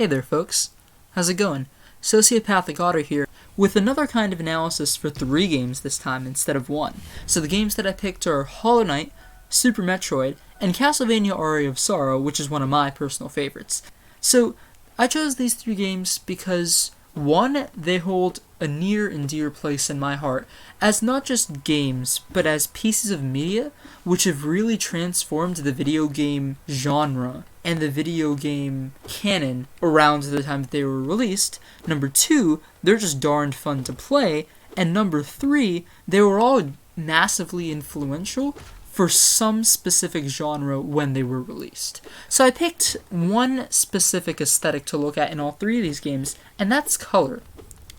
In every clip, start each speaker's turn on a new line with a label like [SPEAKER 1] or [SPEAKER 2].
[SPEAKER 1] Hey there folks, how's it going? SociopathicOtter here, with another kind of analysis for 3 games this time instead of 1. So the games that I picked are Hollow Knight, Super Metroid, and Castlevania Aria of Sorrow, which is one of my personal favorites. So I chose these 3 games because 1, they hold a near and dear place in my heart as not just games, but as pieces of media which have really transformed the video game genre and the video game canon around the time that they were released. Number 2, they're just darned fun to play. And number 3, they were all massively influential for some specific genre when they were released. So I picked one specific aesthetic to look at in all 3 of these games, and that's color.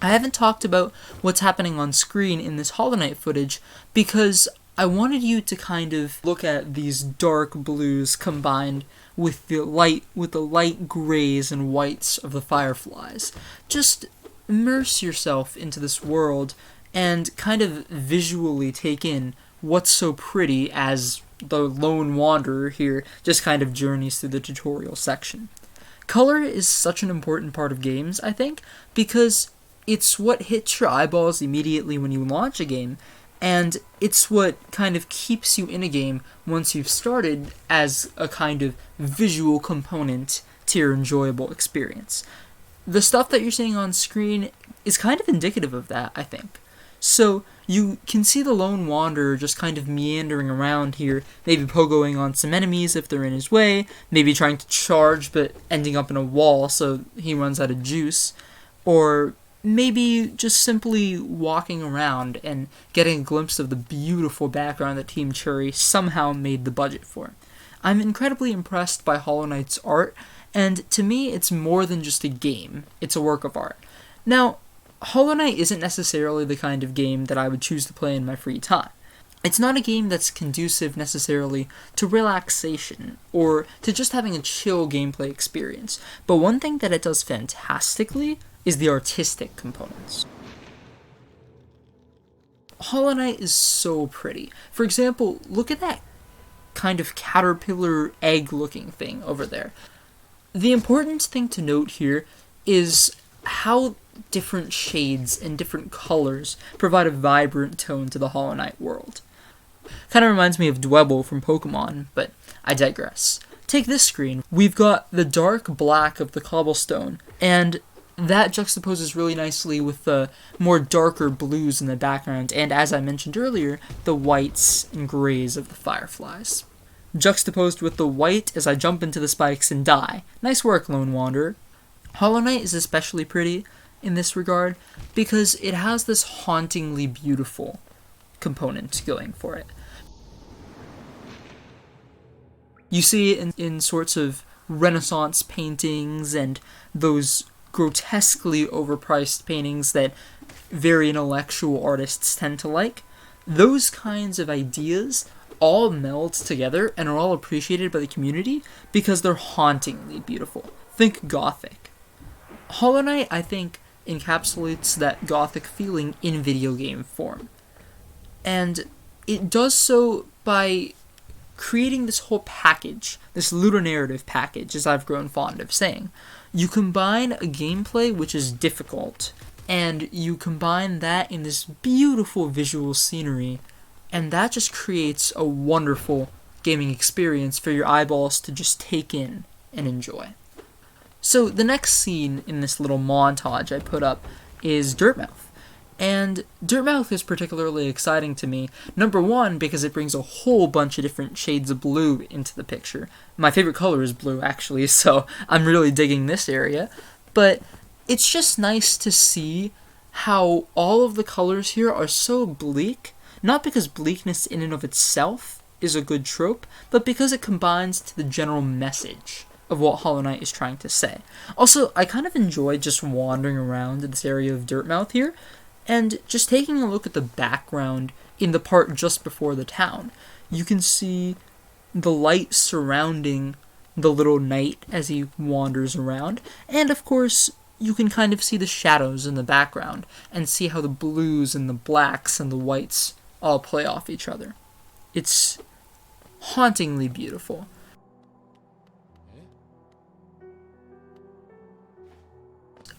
[SPEAKER 1] I haven't talked about what's happening on screen in this Hollow Knight footage because I wanted you to kind of look at these dark blues combined with the light grays and whites of the fireflies. Just immerse yourself into this world and kind of visually take in what's so pretty as the lone wanderer here just kind of journeys through the tutorial section. Color is such an important part of games, I think, because it's what hits your eyeballs immediately when you launch a game, and it's what kind of keeps you in a game once you've started as a kind of visual component to your enjoyable experience. The stuff that you're seeing on screen is kind of indicative of that, I think. So you can see the lone wanderer just kind of meandering around here, maybe pogoing on some enemies if they're in his way, maybe trying to charge but ending up in a wall so he runs out of juice, or maybe just simply walking around and getting a glimpse of the beautiful background that Team Cherry somehow made the budget for. I'm incredibly impressed by Hollow Knight's art, and to me it's more than just a game, it's a work of art. Now, Hollow Knight isn't necessarily the kind of game that I would choose to play in my free time. It's not a game that's conducive necessarily to relaxation or to just having a chill gameplay experience, but one thing that it does fantastically is the artistic components. Hollow Knight is so pretty. For example, look at that kind of caterpillar egg-looking thing over there. The important thing to note here is how different shades and different colors provide a vibrant tone to the Hollow Knight world. Kind of reminds me of Dwebble from Pokemon, but I digress. Take this screen. We've got the dark black of the cobblestone, and that juxtaposes really nicely with the more darker blues in the background, and as I mentioned earlier, the whites and grays of the fireflies. Juxtaposed with the white as I jump into the spikes and die. Nice work, Lone Wanderer. Hollow Knight is especially pretty in this regard because it has this hauntingly beautiful component going for it. You see it in sorts of Renaissance paintings and those grotesquely overpriced paintings that very intellectual artists tend to like. Those kinds of ideas all meld together and are all appreciated by the community because they're hauntingly beautiful. Think Gothic. Hollow Knight, I think, encapsulates that Gothic feeling in video game form. And it does so by creating this whole package, this ludonarrative package, as I've grown fond of saying. You combine a gameplay which is difficult, and you combine that in this beautiful visual scenery, and that just creates a wonderful gaming experience for your eyeballs to just take in and enjoy. So the next scene in this little montage I put up is Dirtmouth. And Dirtmouth is particularly exciting to me, number 1, because it brings a whole bunch of different shades of blue into the picture. My favorite color is blue, actually, so I'm really digging this area. But it's just nice to see how all of the colors here are so bleak, not because bleakness in and of itself is a good trope, but because it combines to the general message of what Hollow Knight is trying to say. Also, I kind of enjoy just wandering around in this area of Dirtmouth here, and just taking a look at the background in the part just before the town. You can see the light surrounding the little knight as he wanders around, and of course, you can kind of see the shadows in the background, and see how the blues and the blacks and the whites all play off each other. It's hauntingly beautiful.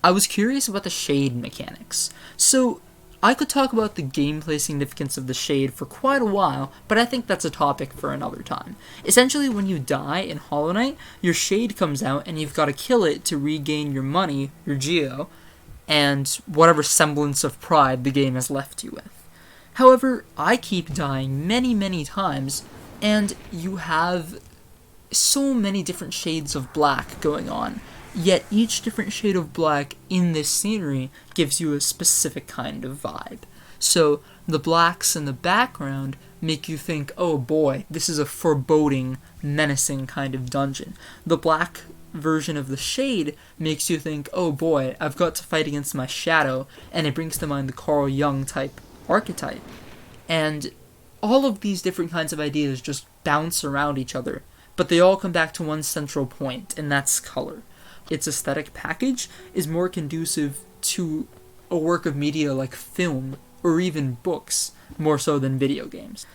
[SPEAKER 1] I was curious about the shade mechanics. So, I could talk about the gameplay significance of the shade for quite a while, but I think that's a topic for another time. Essentially, when you die in Hollow Knight, your shade comes out and you've got to kill it to regain your money, your geo, and whatever semblance of pride the game has left you with. However, I keep dying many, many times, and you have so many different shades of black going on. Yet each different shade of black in this scenery gives you a specific kind of vibe. So the blacks in the background make you think, oh boy, this is a foreboding, menacing kind of dungeon. The black version of the shade makes you think, oh boy, I've got to fight against my shadow, and it brings to mind the Carl Jung type archetype. And all of these different kinds of ideas just bounce around each other, but they all come back to one central point, and that's color. Its aesthetic package is more conducive to a work of media like film or even books, more so than video games.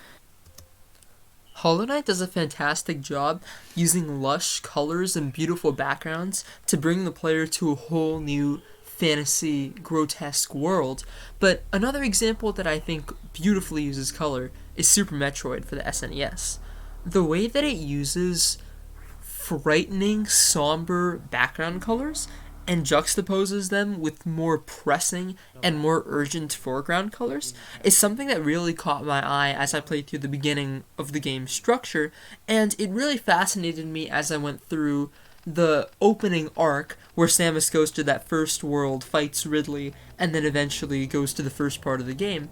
[SPEAKER 1] Hollow Knight does a fantastic job using lush colors and beautiful backgrounds to bring the player to a whole new fantasy, grotesque world, but another example that I think beautifully uses color is Super Metroid for the SNES. The way that it uses frightening, somber background colors and juxtaposes them with more pressing and more urgent foreground colors is something that really caught my eye as I played through the beginning of the game's structure, and it really fascinated me as I went through the opening arc where Samus goes to that first world, fights Ridley, and then eventually goes to the first part of the game.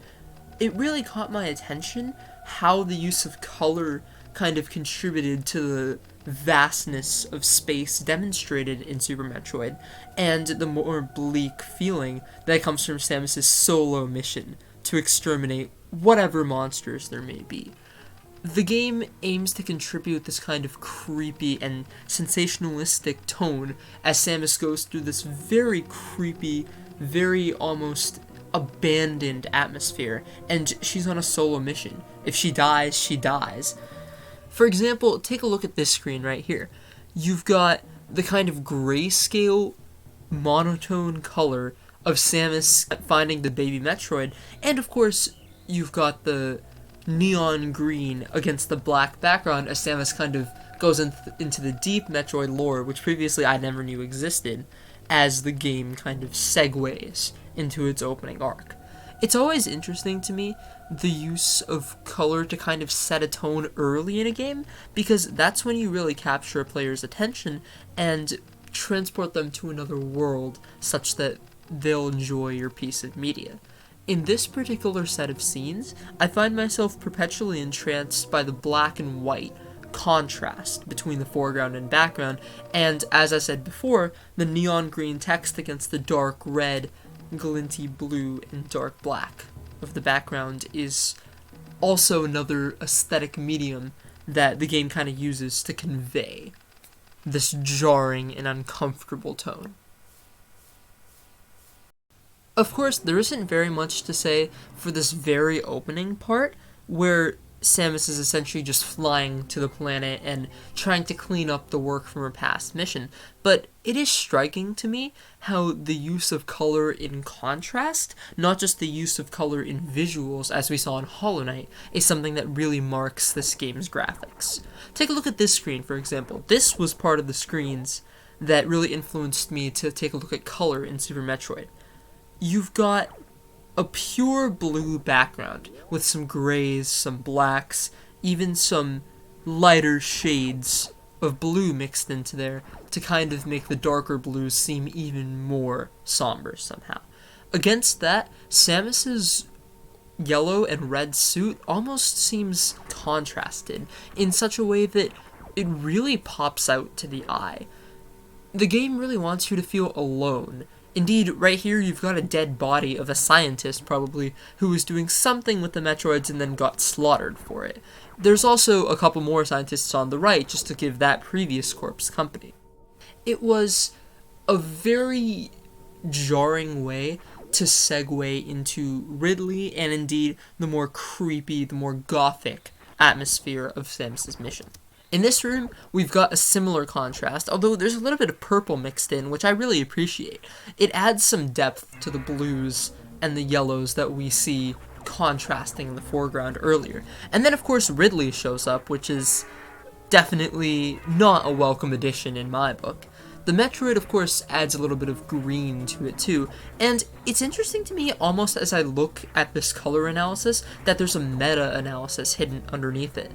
[SPEAKER 1] It really caught my attention how the use of color kind of contributed to the vastness of space demonstrated in Super Metroid, and the more bleak feeling that comes from Samus' solo mission to exterminate whatever monsters there may be. The game aims to contribute this kind of creepy and sensationalistic tone as Samus goes through this very creepy, very almost abandoned atmosphere, and she's on a solo mission. If she dies, she dies. For example, take a look at this screen right here. You've got the kind of grayscale, monotone color of Samus finding the baby Metroid, and of course, you've got the neon green against the black background as Samus kind of goes into the deep Metroid lore, which previously I never knew existed, as the game kind of segues into its opening arc. It's always interesting to me, the use of color to kind of set a tone early in a game, because that's when you really capture a player's attention and transport them to another world such that they'll enjoy your piece of media. In this particular set of scenes, I find myself perpetually entranced by the black and white contrast between the foreground and background, and as I said before, the neon green text against the dark red, glinty blue, and dark black of the background is also another aesthetic medium that the game kind of uses to convey this jarring and uncomfortable tone. Of course, there isn't very much to say for this very opening part, where Samus is essentially just flying to the planet and trying to clean up the work from her past mission, but it is striking to me how the use of color in contrast, not just the use of color in visuals as we saw in Hollow Knight, is something that really marks this game's graphics. Take a look at this screen, for example. This was part of the screens that really influenced me to take a look at color in Super Metroid. You've got a pure blue background with some grays, some blacks, even some lighter shades of blue mixed into there to kind of make the darker blues seem even more somber somehow. Against that, Samus's yellow and red suit almost seems contrasted in such a way that it really pops out to the eye. The game really wants you to feel alone. Indeed, right here you've got a dead body of a scientist, probably, who was doing something with the Metroids and then got slaughtered for it. There's also a couple more scientists on the right, just to give that previous corpse company. It was a very jarring way to segue into Ridley, and indeed the more creepy, the more gothic atmosphere of Samus's mission. In this room, we've got a similar contrast, although there's a little bit of purple mixed in, which I really appreciate. It adds some depth to the blues and the yellows that we see contrasting in the foreground earlier. And then, of course, Ridley shows up, which is definitely not a welcome addition in my book. The Metroid, of course, adds a little bit of green to it too, and it's interesting to me almost as I look at this color analysis that there's a meta-analysis hidden underneath it.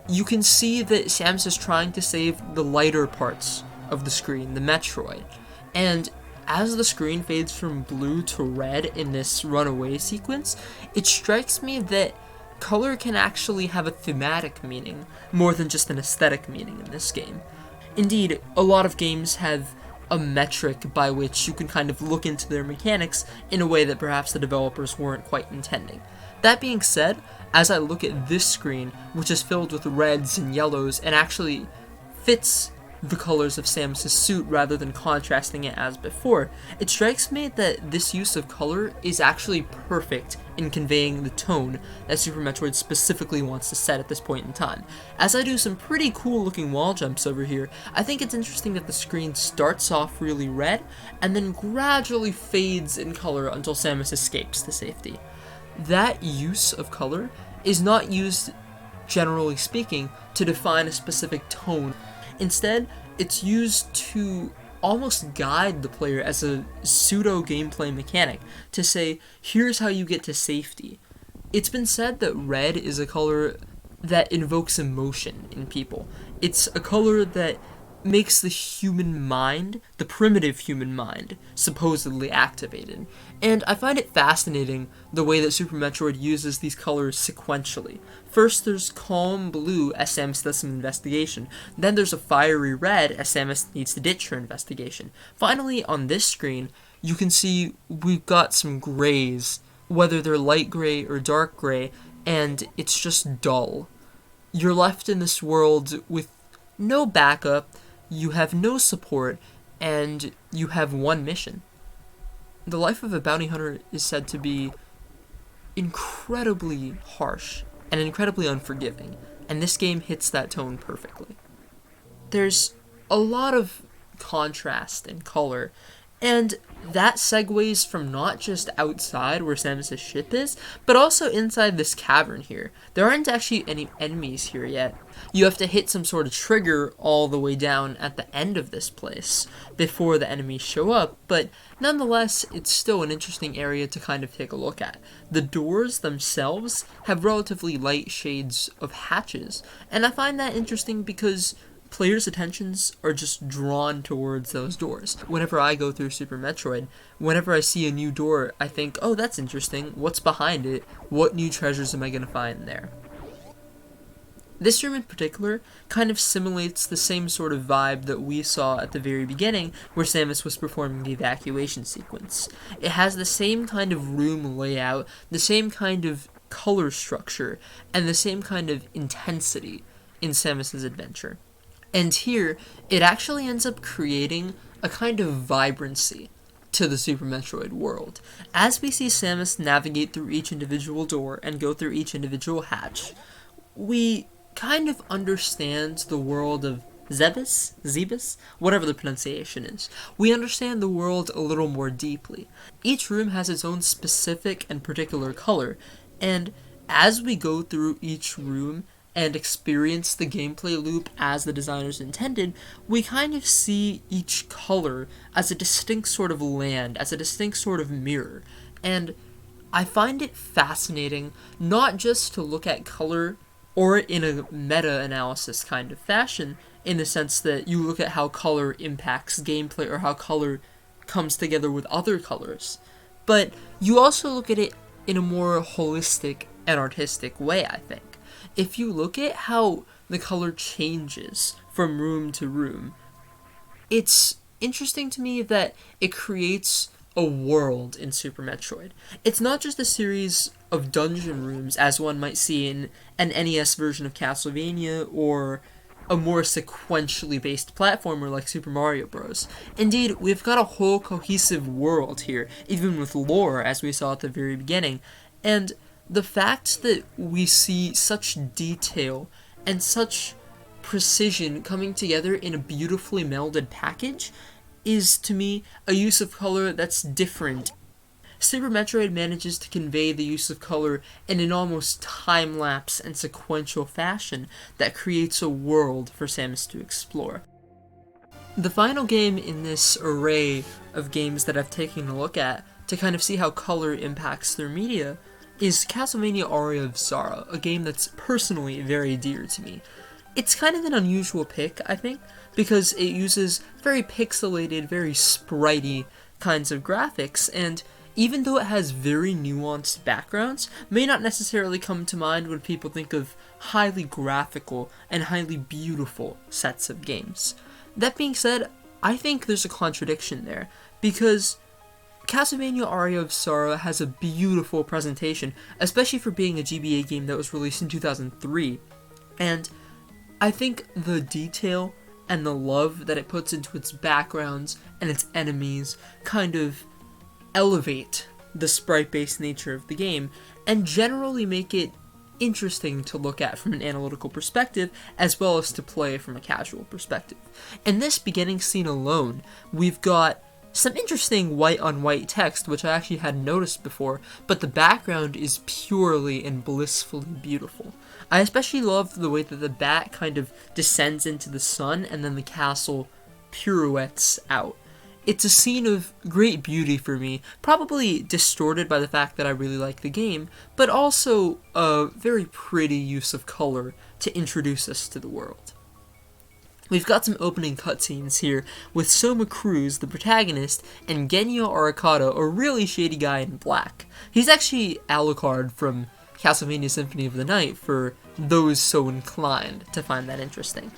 [SPEAKER 1] You can see that Samus is trying to save the lighter parts of the screen, the Metroid, and as the screen fades from blue to red in this runaway sequence, it strikes me that color can actually have a thematic meaning more than just an aesthetic meaning in this game. Indeed, a lot of games have a metric by which you can kind of look into their mechanics in a way that perhaps the developers weren't quite intending. That being said, as I look at this screen, which is filled with reds and yellows and actually fits the colors of Samus' suit rather than contrasting it as before, it strikes me that this use of color is actually perfect in conveying the tone that Super Metroid specifically wants to set at this point in time. As I do some pretty cool looking wall jumps over here, I think it's interesting that the screen starts off really red and then gradually fades in color until Samus escapes to safety. That use of color is not used, generally speaking, to define a specific tone. Instead, it's used to almost guide the player as a pseudo gameplay mechanic to say, here's how you get to safety. It's been said that red is a color that invokes emotion in people. It's a color that makes the human mind, the primitive human mind, supposedly activated. And I find it fascinating the way that Super Metroid uses these colors sequentially. First there's calm blue as Samus does some investigation, then there's a fiery red as Samus needs to ditch her investigation. Finally, on this screen, you can see we've got some grays, whether they're light gray or dark gray, and it's just dull. You're left in this world with no backup, you have no support, and you have one mission. The life of a bounty hunter is said to be incredibly harsh and incredibly unforgiving, and this game hits that tone perfectly. There's a lot of contrast and color, and that segues from not just outside where Samus' ship is, but also inside this cavern here. There aren't actually any enemies here yet. You have to hit some sort of trigger all the way down at the end of this place before the enemies show up, but nonetheless, it's still an interesting area to kind of take a look at. The doors themselves have relatively light shades of hatches, and I find that interesting because players' attentions are just drawn towards those doors. Whenever I go through Super Metroid, whenever I see a new door, I think, oh, that's interesting. What's behind it? What new treasures am I going to find there? This room in particular kind of simulates the same sort of vibe that we saw at the very beginning where Samus was performing the evacuation sequence. It has the same kind of room layout, the same kind of color structure, and the same kind of intensity in Samus' adventure. And here, it actually ends up creating a kind of vibrancy to the Super Metroid world. As we see Samus navigate through each individual door and go through each individual hatch, we kind of understand the world of Zebes, whatever the pronunciation is. We understand the world a little more deeply. Each room has its own specific and particular color, and as we go through each room and experience the gameplay loop as the designers intended, we kind of see each color as a distinct sort of land, as a distinct sort of mirror. And I find it fascinating not just to look at color or in a meta-analysis kind of fashion, in the sense that you look at how color impacts gameplay or how color comes together with other colors, but you also look at it in a more holistic and artistic way, I think. If you look at how the color changes from room to room, it's interesting to me that it creates a world in Super Metroid. It's not just a series of dungeon rooms as one might see in an NES version of Castlevania or a more sequentially based platformer like Super Mario Bros. Indeed, we've got a whole cohesive world here, even with lore as we saw at the very beginning, and the fact that we see such detail and such precision coming together in a beautifully melded package is, to me, a use of color that's different. Super Metroid manages to convey the use of color in an almost time-lapse and sequential fashion that creates a world for Samus to explore. The final game in this array of games that I've taken a look at to kind of see how color impacts their media is Castlevania Aria of Sorrow, a game that's personally very dear to me. It's kind of an unusual pick, I think, because it uses very pixelated, very spritey kinds of graphics, and even though it has very nuanced backgrounds, may not necessarily come to mind when people think of highly graphical and highly beautiful sets of games. That being said, I think there's a contradiction there, because Castlevania Aria of Sorrow has a beautiful presentation, especially for being a GBA game that was released in 2003, and I think the detail and the love that it puts into its backgrounds and its enemies kind of elevate the sprite-based nature of the game, and generally make it interesting to look at from an analytical perspective, as well as to play from a casual perspective. In this beginning scene alone, we've got some interesting white-on-white text, which I actually hadn't noticed before, but the background is purely and blissfully beautiful. I especially love the way that the bat kind of descends into the sun, and then the castle pirouettes out. It's a scene of great beauty for me, probably distorted by the fact that I really like the game, but also a very pretty use of color to introduce us to the world. We've got some opening cutscenes here with Soma Cruz, the protagonist, and Genya Arcado, a really shady guy in black. He's actually Alucard from Castlevania Symphony of the Night, for those so inclined to find that interesting.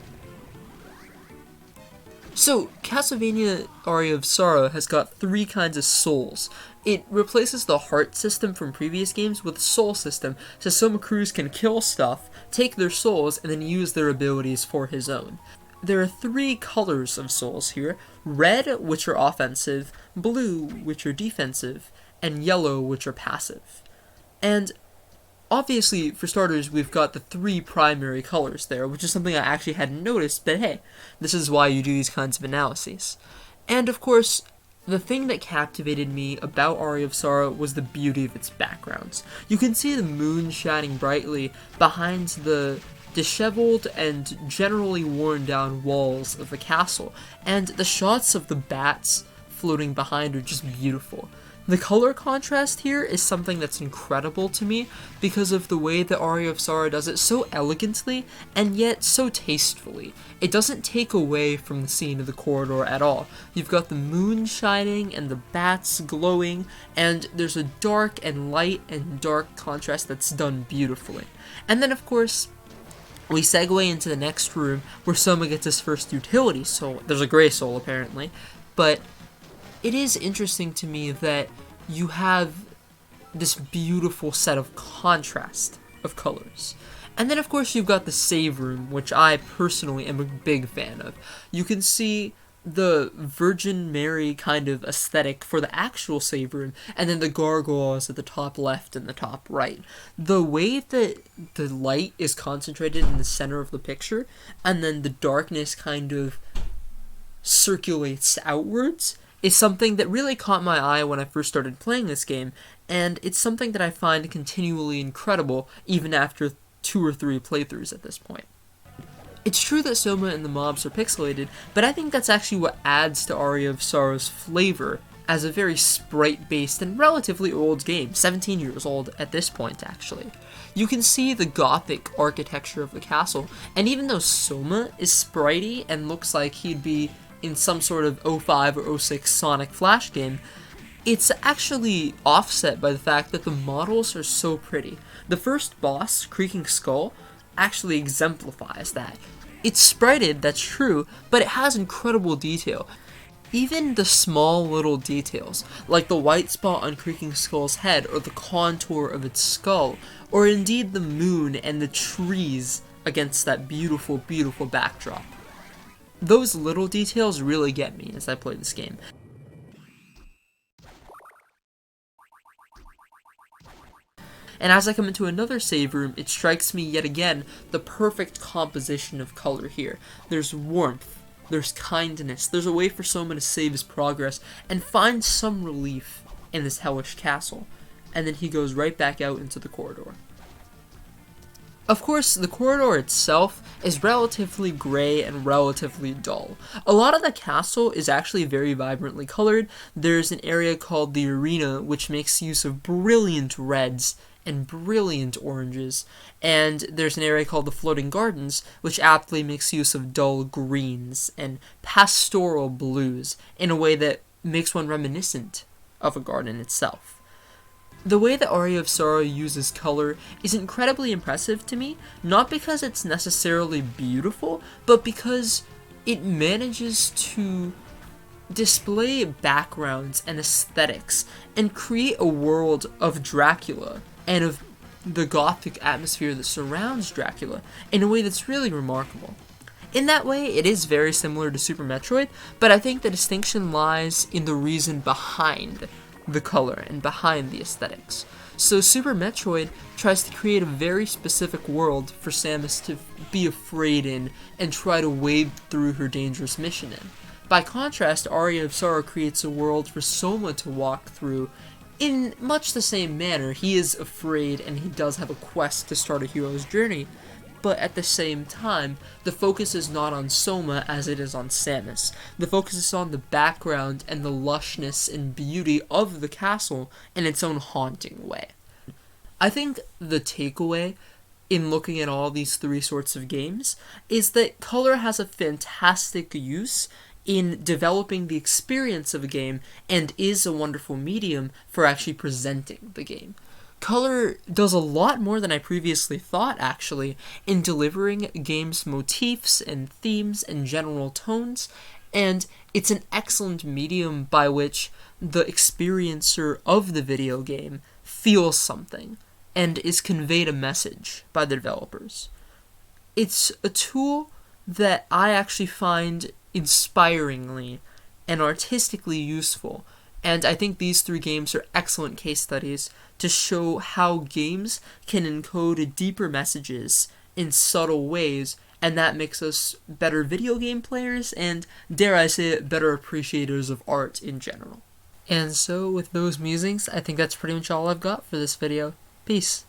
[SPEAKER 1] So, Castlevania Aria of Sorrow has got 3 kinds of souls. It replaces the heart system from previous games with a soul system, so Soma Cruz can kill stuff, take their souls, and then use their abilities for his own. There are 3 colors of souls here: red, which are offensive, blue, which are defensive, and yellow, which are passive. And obviously, for starters, we've got the 3 primary colors there, which is something I actually hadn't noticed, but hey, this is why you do these kinds of analyses. And of course, the thing that captivated me about Aria of Sorrow was the beauty of its backgrounds. You can see the moon shining brightly behind the disheveled and generally worn down walls of the castle, and the shots of the bats floating behind are just beautiful. The color contrast here is something that's incredible to me because of the way that Aria of Sorrow does it so elegantly and yet so tastefully. It doesn't take away from the scene of the corridor at all. You've got the moon shining and the bats glowing, and there's a dark and light and dark contrast that's done beautifully. And then of course, we segue into the next room where Soma gets his first utility soul. There's a gray soul apparently, but it is interesting to me that you have this beautiful set of contrast of colors. And then of course you've got the save room, which I personally am a big fan of. You can see the Virgin Mary kind of aesthetic for the actual save room, and then the gargoyles at the top left and the top right. The way that the light is concentrated in the center of the picture, and then the darkness kind of circulates outwards, is something that really caught my eye when I first started playing this game, and it's something that I find continually incredible even after 2 or 3 playthroughs at this point. It's true that Soma and the mobs are pixelated, but I think that's actually what adds to Aria of Sorrow's flavor as a very sprite-based and relatively old game, 17 years old at this point actually. You can see the gothic architecture of the castle, and even though Soma is spritey and looks like he'd be in some sort of 05 or 06 Sonic Flash game, it's actually offset by the fact that the models are so pretty. The first boss, Creaking Skull, actually exemplifies that. It's sprited, that's true, but it has incredible detail. Even the small little details, like the white spot on Creaking Skull's head, or the contour of its skull, or indeed the moon and the trees against that beautiful, beautiful backdrop. Those little details really get me as I play this game. And as I come into another save room, it strikes me yet again the perfect composition of color here. There's warmth, there's kindness, there's a way for Soma to save his progress and find some relief in this hellish castle. And then he goes right back out into the corridor. Of course, the corridor itself is relatively gray and relatively dull. A lot of the castle is actually very vibrantly colored. There's an area called the arena, which makes use of brilliant reds and brilliant oranges, and there's an area called the floating gardens, which aptly makes use of dull greens and pastoral blues in a way that makes one reminiscent of a garden itself. The way that Aria of Sorrow uses color is incredibly impressive to me, not because it's necessarily beautiful, but because it manages to display backgrounds and aesthetics and create a world of Dracula and of the gothic atmosphere that surrounds Dracula in a way that's really remarkable. In that way, it is very similar to Super Metroid, but I think the distinction lies in the reason behind the color and behind the aesthetics. So Super Metroid tries to create a very specific world for Samus to be afraid in and try to wade through her dangerous mission in. By contrast, Aria of Sorrow creates a world for Soma to walk through in much the same manner. He is afraid and he does have a quest to start a hero's journey, but at the same time, the focus is not on Soma as it is on Samus. The focus is on the background and the lushness and beauty of the castle in its own haunting way. I think the takeaway in looking at all these three sorts of games is that color has a fantastic use in developing the experience of a game and is a wonderful medium for actually presenting the game. Color does a lot more than I previously thought, actually, in delivering games' motifs and themes and general tones, and it's an excellent medium by which the experiencer of the video game feels something and is conveyed a message by the developers. It's a tool that I actually find inspiringly and artistically useful, and I think these three games are excellent case studies to show how games can encode deeper messages in subtle ways, and that makes us better video game players and, dare I say it, better appreciators of art in general. And so, with those musings, I think that's pretty much all I've got for this video. Peace.